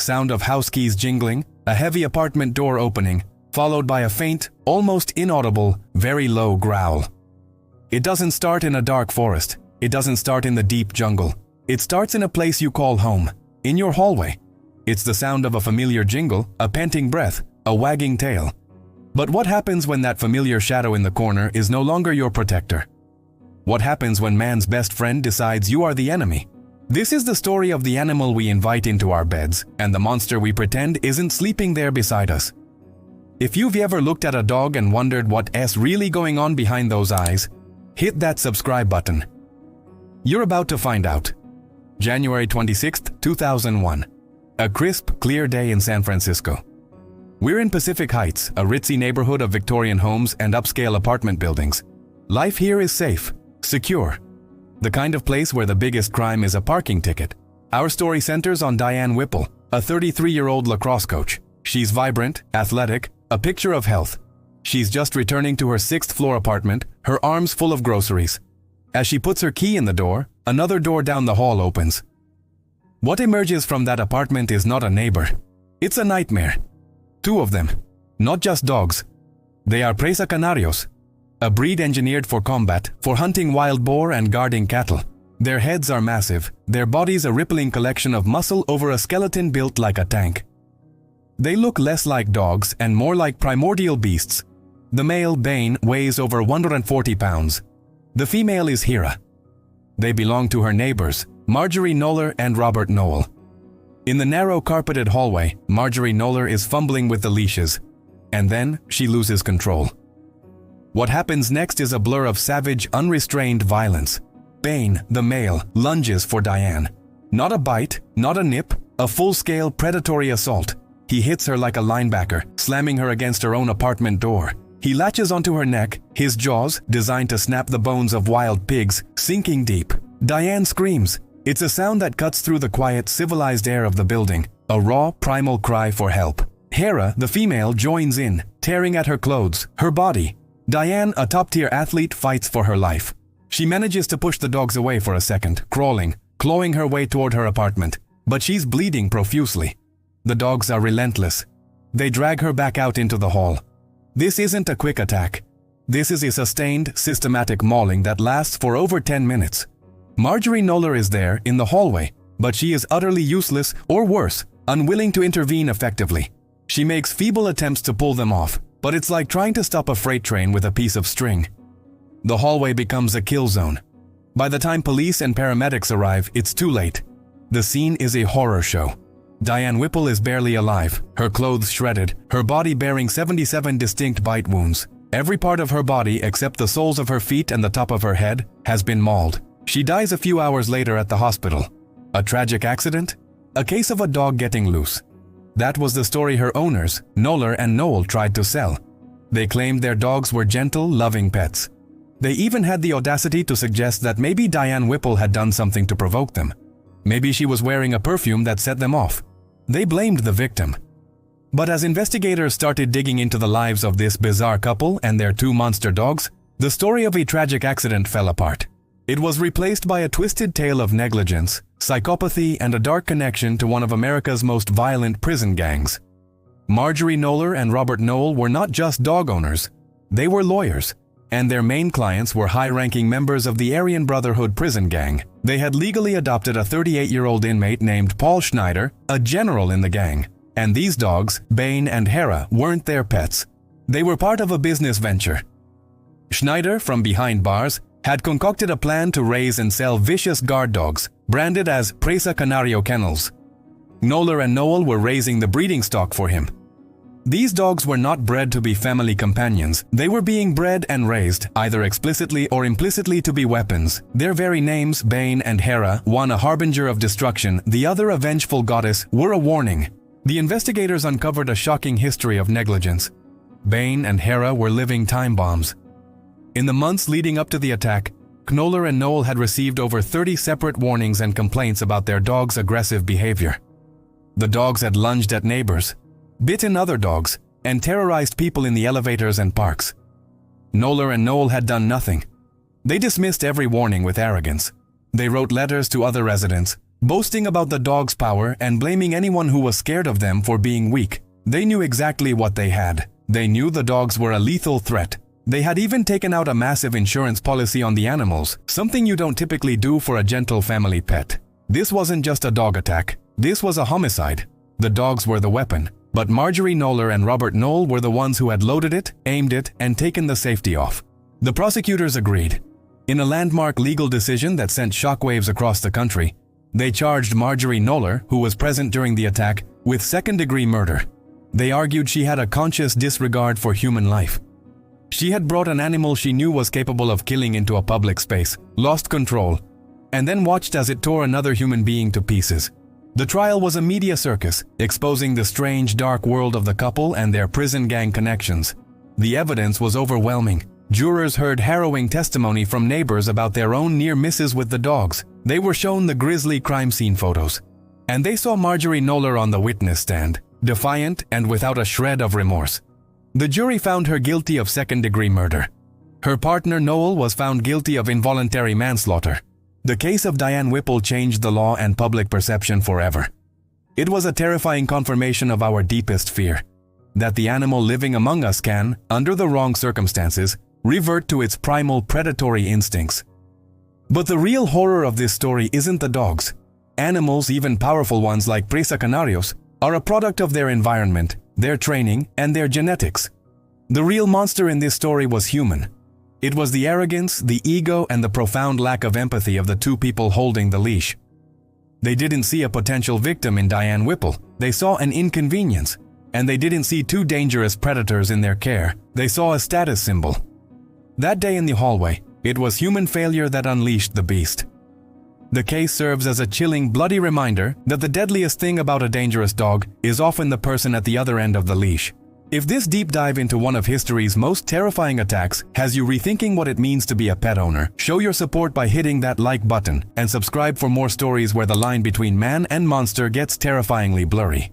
sound of house keys jingling, a heavy apartment door opening, followed by a faint, almost inaudible, very low growl. It doesn't start in a dark forest. It doesn't start in the deep jungle. It starts in a place you call home, in your hallway. It's the sound of a familiar jingle, a panting breath, a wagging tail. But what happens when that familiar shadow in the corner is no longer your protector? What happens when man's best friend decides you are the enemy? This is the story of the animal we invite into our beds and the monster we pretend isn't sleeping there beside us. If you've ever looked at a dog and wondered what's really going on behind those eyes, hit that subscribe button. You're about to find out. January 26, 2001. A crisp, clear day in San Francisco. We're in Pacific Heights, a ritzy neighborhood of Victorian homes and upscale apartment buildings. Life here is safe, secure. The kind of place where the biggest crime is a parking ticket. Our story centers on Diane Whipple, a 33-year-old lacrosse coach. She's vibrant, athletic, a picture of health. She's just returning to her 6th-floor apartment, her arms full of groceries. As she puts her key in the door, another door down the hall opens. What emerges from that apartment is not a neighbor. It's a nightmare. 2 of them. Not just dogs. They are Presa Canarios, a breed engineered for combat, for hunting wild boar and guarding cattle. Their heads are massive, their bodies a rippling collection of muscle over a skeleton built like a tank. They look less like dogs and more like primordial beasts. The male, Bane, weighs over 140 pounds. The female is Hera. They belong to her neighbors, Marjorie Knoller and Robert Noel. In the narrow carpeted hallway, Marjorie Knoller is fumbling with the leashes, and then she loses control. What happens next is a blur of savage, unrestrained violence. Bane, the male, lunges for Diane. Not a bite, not a nip, a full-scale predatory assault. He hits her like a linebacker, slamming her against her own apartment door. He latches onto her neck, his jaws, designed to snap the bones of wild pigs, sinking deep. Diane screams. It's a sound that cuts through the quiet, civilized air of the building, a raw, primal cry for help. Hera, the female, joins in, tearing at her clothes, her body. Diane, a top-tier athlete, fights for her life. She manages to push the dogs away for a second, crawling, clawing her way toward her apartment. But she's bleeding profusely. The dogs are relentless. They drag her back out into the hall. This isn't a quick attack. This is a sustained, systematic mauling that lasts for over 10 minutes. Marjorie Knoller is there, in the hallway, but she is utterly useless, or worse, unwilling to intervene effectively. She makes feeble attempts to pull them off, but it's like trying to stop a freight train with a piece of string. The hallway becomes a kill zone. By the time police and paramedics arrive, it's too late. The scene is a horror show. Diane Whipple is barely alive, her clothes shredded, her body bearing 77 distinct bite wounds. Every part of her body except the soles of her feet and the top of her head has been mauled. She dies a few hours later at the hospital. A tragic accident? A case of a dog getting loose. That was the story her owners, Knoller and Noel, tried to sell. They claimed their dogs were gentle, loving pets. They even had the audacity to suggest that maybe Diane Whipple had done something to provoke them. Maybe she was wearing a perfume that set them off. They blamed the victim. But as investigators started digging into the lives of this bizarre couple and their 2 monster dogs, the story of a tragic accident fell apart. It was replaced by a twisted tale of negligence, psychopathy, and a dark connection to one of America's most violent prison gangs. Marjorie Knoller and Robert Noel were not just dog owners. They were lawyers, and their main clients were high-ranking members of the Aryan Brotherhood prison gang. They had legally adopted a 38-year-old inmate named Paul Schneider, a general in the gang. And these dogs, Bane and Hera, weren't their pets. They were part of a business venture. Schneider, from behind bars, had concocted a plan to raise and sell vicious guard dogs, branded as Presa Canario kennels. Knoller and Noel were raising the breeding stock for him. These dogs were not bred to be family companions. They were being bred and raised, either explicitly or implicitly, to be weapons. Their very names, Bane and Hera, one a harbinger of destruction, the other a vengeful goddess, were a warning. The investigators uncovered a shocking history of negligence. Bane and Hera were living time bombs. In the months leading up to the attack, Knoller and Noel had received over 30 separate warnings and complaints about their dogs' aggressive behavior. The dogs had lunged at neighbors, bitten other dogs, and terrorized people in the elevators and parks. Knoller and Noel had done nothing. They dismissed every warning with arrogance. They wrote letters to other residents, boasting about the dog's power and blaming anyone who was scared of them for being weak. They knew exactly what they had. They knew the dogs were a lethal threat. They had even taken out a massive insurance policy on the animals, something you don't typically do for a gentle family pet. This wasn't just a dog attack. This was a homicide. The dogs were the weapon, but Marjorie Knoller and Robert Noel were the ones who had loaded it, aimed it, and taken the safety off. The prosecutors agreed. In a landmark legal decision that sent shockwaves across the country, they charged Marjorie Knoller, who was present during the attack, with second-degree murder. They argued she had a conscious disregard for human life. She had brought an animal she knew was capable of killing into a public space, lost control, and then watched as it tore another human being to pieces. The trial was a media circus, exposing the strange, dark world of the couple and their prison gang connections. The evidence was overwhelming. Jurors heard harrowing testimony from neighbors about their own near misses with the dogs. They were shown the grisly crime scene photos. And they saw Marjorie Knoller on the witness stand, defiant and without a shred of remorse. The jury found her guilty of second-degree murder. Her partner Noel was found guilty of involuntary manslaughter. The case of Diane Whipple changed the law and public perception forever. It was a terrifying confirmation of our deepest fear, that the animal living among us can, under the wrong circumstances, revert to its primal predatory instincts. But the real horror of this story isn't the dogs. Animals, even powerful ones like Presa Canarios, are a product of their environment, their training, and their genetics. The real monster in this story was human. It was the arrogance, the ego, and the profound lack of empathy of the two people holding the leash. They didn't see a potential victim in Diane Whipple. They saw an inconvenience. And they didn't see two dangerous predators in their care. They saw a status symbol. That day in the hallway, it was human failure that unleashed the beast. The case serves as a chilling, bloody reminder that the deadliest thing about a dangerous dog is often the person at the other end of the leash. If this deep dive into one of history's most terrifying attacks has you rethinking what it means to be a pet owner, show your support by hitting that like button and subscribe for more stories where the line between man and monster gets terrifyingly blurry.